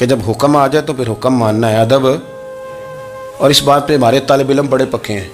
کہ جب حکم آ جائے تو پھر حکم ماننا ہے، ادب. اور اس بات پہ ہمارے طالب علم بڑے پکے ہیں.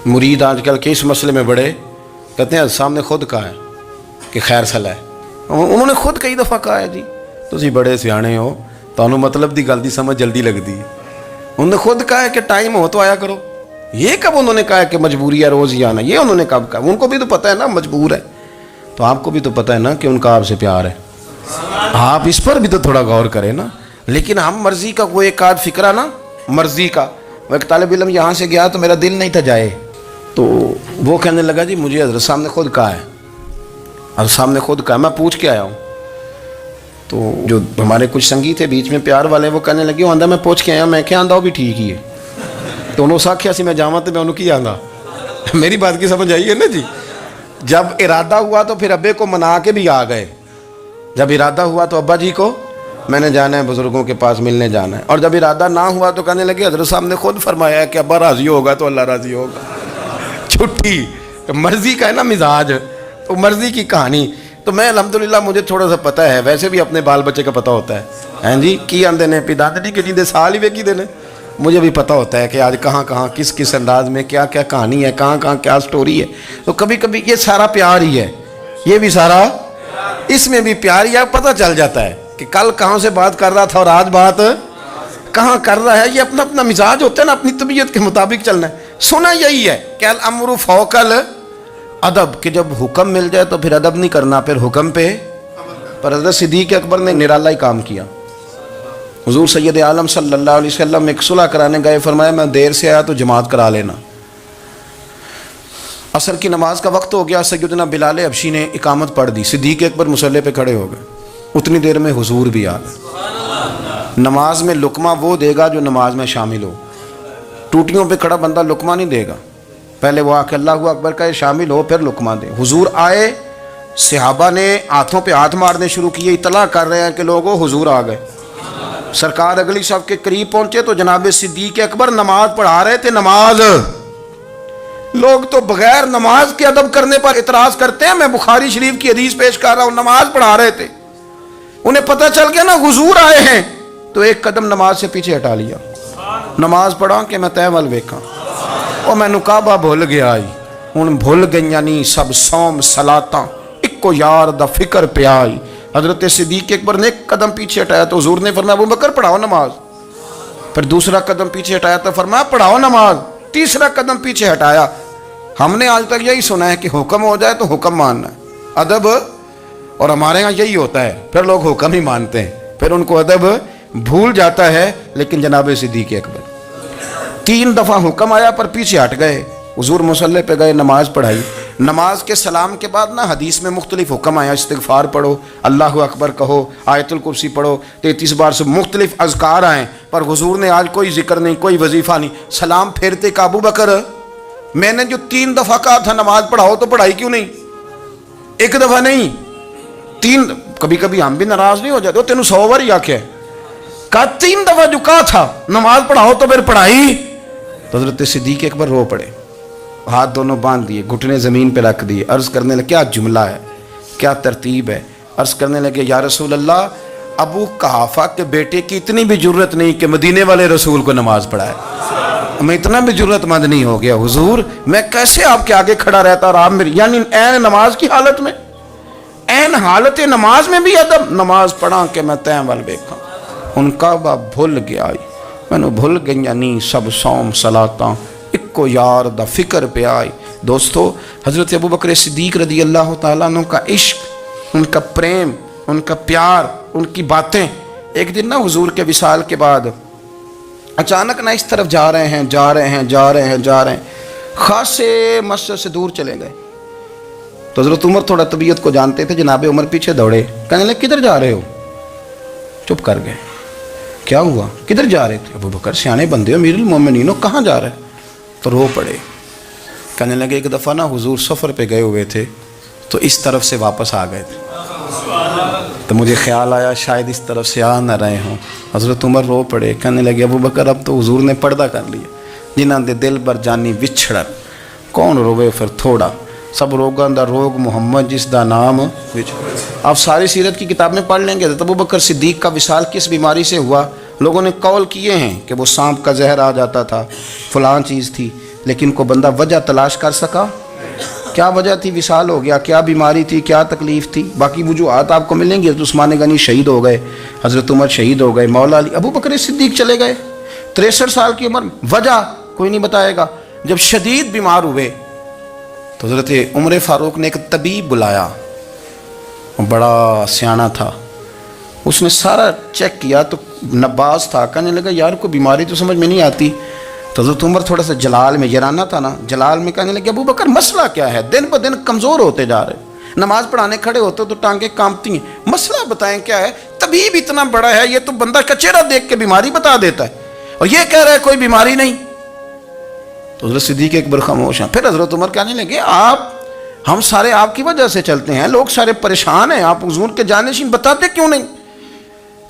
مرید آج کل کے اس مسئلے میں بڑے کہتے ہیں صاحب نے خود کہا ہے کہ خیر صلاح ہے. انہوں نے خود کئی دفعہ کہا ہے جی تسی بڑے سیانے ہو، تانوں مطلب دی گل دی سمجھ جلدی لگتی ہے. انہوں نے خود کہا ہے کہ ٹائم ہو تو آیا کرو. یہ کب انہوں نے کہا ہے کہ مجبوری ہے روز ہی آنا؟ یہ انہوں نے کب کہا؟ ان کو بھی تو پتہ ہے نا مجبور ہے. تو آپ کو بھی تو پتہ ہے نا کہ ان کا آپ سے پیار ہے. آپ اس پر بھی تو تھوڑا غور کریں نا. لیکن ہم مرضی کا وہ ایک آدھ فکرہ نا، مرضی کا. وہ ایک طالب علم یہاں سے گیا تو میرا دل نہیں تھا جائے، تو وہ کہنے لگا جی مجھے حضرت صاحب نے خود کہا ہے، حضرت صاحب نے خود کہا. میں پوچھ کے آیا ہوں. تو جو ہمارے کچھ سنگی تھے بیچ میں پیار والے، وہ کہنے لگے آندہ میں پوچھ کے آیا. میں کیا آندہ وہ بھی ٹھیک ہی ہے. تو انہوں نے آخیا سی میں جاواں تو میں انہوں کی آندہ. میری بات کی سمجھ آئی ہے نا جی. جب ارادہ ہوا تو پھر ابے کو منا کے بھی آ گئے. جب ارادہ ہوا تو ابا جی کو میں نے جانا ہے بزرگوں کے پاس ملنے جانا ہے. اور جب ارادہ نہ ہوا تو کہنے لگے حضرت صاحب نے خود فرمایا ہے کہ ابا راضی ہوگا تو اللہ راضی ہوگا. چھٹی مرضی کا ہے نا مزاج، تو مرضی کی کہانی. تو میں الحمدللہ مجھے تھوڑا سا پتہ ہے، ویسے بھی اپنے بال بچے کا پتہ ہوتا ہے. ہیں جی کی آندے نے پیدانتی کے جیندے سال ہی ویکھی دینے. مجھے بھی پتہ ہوتا ہے کہ آج کہاں کہاں کس کس انداز میں کیا کیا کہانی ہے، کہاں کہاں کیا سٹوری ہے. تو کبھی کبھی یہ سارا پیار ہی ہے، یہ بھی سارا اس میں بھی پیار ہی ہے. پتہ چل جاتا ہے کہ کل کہاں سے بات کر رہا تھا اور آج بات کہاں کر رہا ہے. یہ اپنا اپنا مزاج ہوتا ہے نا، اپنی طبیعت کے مطابق چلنا ہے. سنا یہی ہے کہ الامر فوق الادب، کہ جب حکم مل جائے تو پھر ادب نہیں کرنا، پھر حکم پہ. پر حضرت صدیق اکبر نے نرالا ہی کام کیا. حضور سید عالم صلی اللہ علیہ وسلم ایک صلح کرانے گئے، فرمایا میں دیر سے آیا تو جماعت کرا لینا. عصر کی نماز کا وقت ہو گیا، سیدنا بلال حبشی نے اقامت پڑھ دی. صدیق اکبر مصلی پہ کھڑے ہو گئے. اتنی دیر میں حضور بھی آ گئے. نماز میں لقمہ وہ دے گا جو نماز میں شامل ہو. ٹوٹیوں پہ کھڑا بندہ لقمہ نہیں دے گا، پہلے وہ آ کے اللہ اکبر کا شامل ہو پھر لقمہ دے. حضور آئے، صحابہ نے ہاتھوں پہ ہاتھ مارنے شروع کیے، اطلاع کر رہے ہیں کہ لوگوں حضور آ گئے. سرکار اگلی صف کے قریب پہنچے تو جناب صدیق اکبر نماز پڑھا رہے تھے. نماز لوگ تو بغیر نماز کے ادب کرنے پر اعتراض کرتے ہیں. میں بخاری شریف کی حدیث پیش کر رہا ہوں، نماز پڑھا رہے تھے. انہیں پتہ چل گیا نا حضور آئے ہیں، تو ایک قدم نماز سے پیچھے ہٹا لیا. نماز پڑھا کہ میں تیمل ویکھاں، اور میں نکابہ بھول گیا آئی. ہن بھول گئیاں نہیں سب سوم صلاتاں، اکو یار دا فکر پہ آئی. حضرت صدیق اکبر نے ایک قدم پیچھے ہٹایا تو حضور نے فرمایا ابو بکر پڑھاؤ نماز. پھر دوسرا قدم پیچھے ہٹایا تو فرمایا پڑھاؤ نماز. تیسرا قدم پیچھے ہٹایا. ہم نے آج تک یہی سنا ہے کہ حکم ہو جائے تو حکم ماننا ہے، ادب. اور ہمارے ہاں یہی ہوتا ہے، پھر لوگ حکم ہی مانتے ہیں، پھر ان کو ادب بھول جاتا ہے. لیکن جناب صدیق اکبر 3 دفعہ حکم آیا پر پیچھے ہٹ گئے. حضور مصلی پہ گئے، نماز پڑھائی. نماز کے سلام کے بعد نا حدیث میں مختلف حکم آیا. استغفار پڑھو، اللہ اکبر کہو، آیت الکرسی پڑھو، 33 بار سے مختلف اذکار آئیں. پر حضور نے آج کوئی ذکر نہیں، کوئی وظیفہ نہیں. سلام پھیرتے کہ ابو بکر میں نے جو 3 دفعہ کہا تھا نماز پڑھاؤ تو پڑھائی کیوں نہیں؟ ایک دفعہ نہیں 3. کبھی کبھی ہم بھی ناراض نہیں ہو جاتے، تینوں 100 بار ہی آکھے کہا 3 دفعہ جو کہا تھا نماز پڑھاؤ تو پھر پڑھائی. تو حضرت صدیق اکبر رو پڑے، ہاتھ دونوں باندھ دیے، گھٹنے زمین پہ رکھ دیے. عرض کرنے لگے کیا جملہ ہے، کیا ترتیب ہے. عرض کرنے لگے یا رسول اللہ، ابو قحافہ کے بیٹے کی اتنی بھی جرت نہیں کہ مدینے والے رسول کو نماز پڑھائے. میں اتنا بھی جرت مند نہیں ہو گیا حضور، میں کیسے آپ کے آگے کھڑا رہتا اور آپ میری، یعنی عین نماز کی حالت میں، عین حالت نماز میں بھی ادب. نماز پڑھا کہ میں تیمل ویکھاں. ان کا با بھول گیا آئی، میں نے بھول گئیاں نہیں سب سوم صلاتاں، اکو یار دا فکر پہ آئی. دوستو حضرت ابو بکر صدیق رضی اللہ تعالیٰ عنہ کا عشق، ان کا پریم، ان کا پیار، ان کی باتیں. ایک دن نا حضور کے وصال کے بعد اچانک نہ اس طرف جا رہے ہیں، خاصے مسجد سے دور چلے گئے. تو حضرت عمر تھوڑا طبیعت کو جانتے تھے، جناب عمر پیچھے دوڑے، کہنے لگے کدھر جا رہے ہو؟ چپ کر گئے. کیا ہوا؟ کدھر جا رہے تھے؟ ابو بکر سیانے بندے ہو، امیر المومنین ہو، کہاں جا رہے؟ تو رو پڑے. کہنے لگے ایک دفعہ نا حضور سفر پہ گئے ہوئے تھے تو اس طرف سے واپس آ گئے تھے، تو مجھے خیال آیا شاید اس طرف سے آ نہ رہے ہوں. حضرت عمر رو پڑے. کہنے لگے ابو بکر اب تو حضور نے پردہ کر لیا. جنہاں دے دل بر جانی وچھڑن کون روے پھر تھوڑا. سب روگاں دا روگ محمد جس دا نام آپ ساری سیرت کی کتاب میں پڑھ لیں گے حضرت ابوبکر صدیق کا وصال کس بیماری سے ہوا. لوگوں نے قول کیے ہیں کہ وہ سانپ کا زہر آ جاتا تھا، فلان چیز تھی، لیکن کو بندہ وجہ تلاش کر سکا؟ کیا وجہ تھی وصال ہو گیا؟ کیا بیماری تھی؟ کیا تکلیف تھی؟ باقی وجوہات آپ کو ملیں گی. حضرت عثمان غنی شہید ہو گئے، حضرت عمر شہید ہو گئے، مولا علی، ابوبکر صدیق چلے گئے 63 سال کی عمر. وجہ کوئی نہیں بتائے گا. جب شدید بیمار ہوئے تو حضرت عمر فاروق نے ایک طبیب بلایا، بڑا سیانا تھا. اس نے سارا چیک کیا تو نباز تھا. کہنے لگا یار کوئی بیماری تو سمجھ میں نہیں آتی. تو حضرت عمر تھوڑا سا جلال میں، یرانہ تھا نا، جلال میں کہنے لگے ابوبکر مسئلہ کیا ہے؟ دن بدن کمزور ہوتے جا رہے، نماز پڑھانے کھڑے ہوتے تو ٹانگیں کانپتی ہیں، مسئلہ بتائیں کیا ہے؟ طبیب اتنا بڑا ہے، یہ تو بندہ کا چہرہ دیکھ کے بیماری بتا دیتا ہے، اور یہ کہہ رہا ہے کوئی بیماری نہیں. تو حضرت صدیق اکبر خاموش ہیں. پھر حضرت عمر کہنے لگے ہم سارے آپ کی وجہ سے چلتے ہیں، لوگ سارے پریشان ہیں، آپ حضور کے جانشین بتاتے کیوں نہیں؟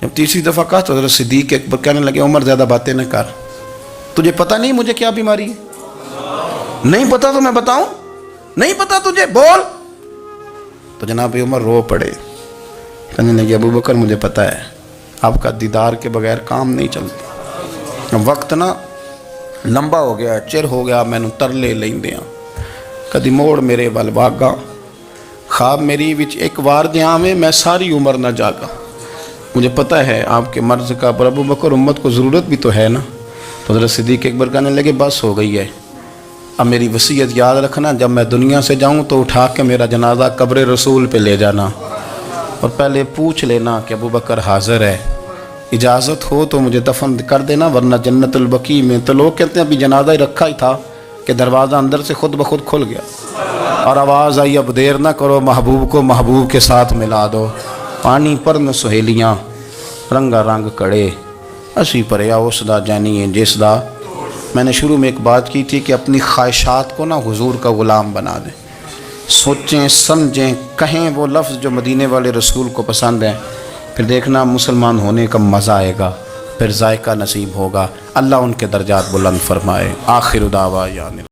جب تیسری دفعہ کہا تو حضرت صدیق اکبر کہنے لگے عمر زیادہ باتیں نہ کر، تجھے پتہ نہیں مجھے کیا بیماری ہے؟ نہیں پتہ تو میں بتاؤں؟ نہیں پتہ تجھے، بول. تو جناب عمر رو پڑے. کہنے لگے ابوبکر مجھے پتہ ہے، آپ کا دیدار کے بغیر کام نہیں چلتا. وقت نا لمبا ہو گیا، چر ہو گیا، میں ترلے لیندیاں کدی موڑ میرے ول واگا، خواب میری وچ ایک وار جہاں میں ساری عمر نہ جاگا. مجھے پتہ ہے آپ کے مرض کا، پر ابوبکر امت کو ضرورت بھی تو ہے نا. تو حضرت صدیق اکبر کہنے لگے بس ہو گئی ہے، اب میری وصیت یاد رکھنا، جب میں دنیا سے جاؤں تو اٹھا کے میرا جنازہ قبر رسول پہ لے جانا، اور پہلے پوچھ لینا کہ ابوبکر حاضر ہے، اجازت ہو تو مجھے دفن کر دینا، ورنہ جنت البقیع میں. تو لوگ کہتے ہیں ابھی جنازہ ہی رکھا ہی تھا کہ دروازہ اندر سے خود بخود کھل گیا، اور آواز آئی اب دیر نہ کرو، محبوب کو محبوب کے ساتھ ملا دو. پانی پر نہ سہیلیاں رنگا رنگ کڑے، اسی پریا اس دا جانی ہے جس دا. میں نے شروع میں ایک بات کی تھی کہ اپنی خواہشات کو نا حضور کا غلام بنا دیں، سوچیں سمجھیں کہیں وہ لفظ جو مدینے والے رسول کو پسند ہیں، پھر دیکھنا مسلمان ہونے کا مزہ آئے گا، پھر ذائقہ نصیب ہوگا. اللہ ان کے درجات بلند فرمائے. آخر دعوانا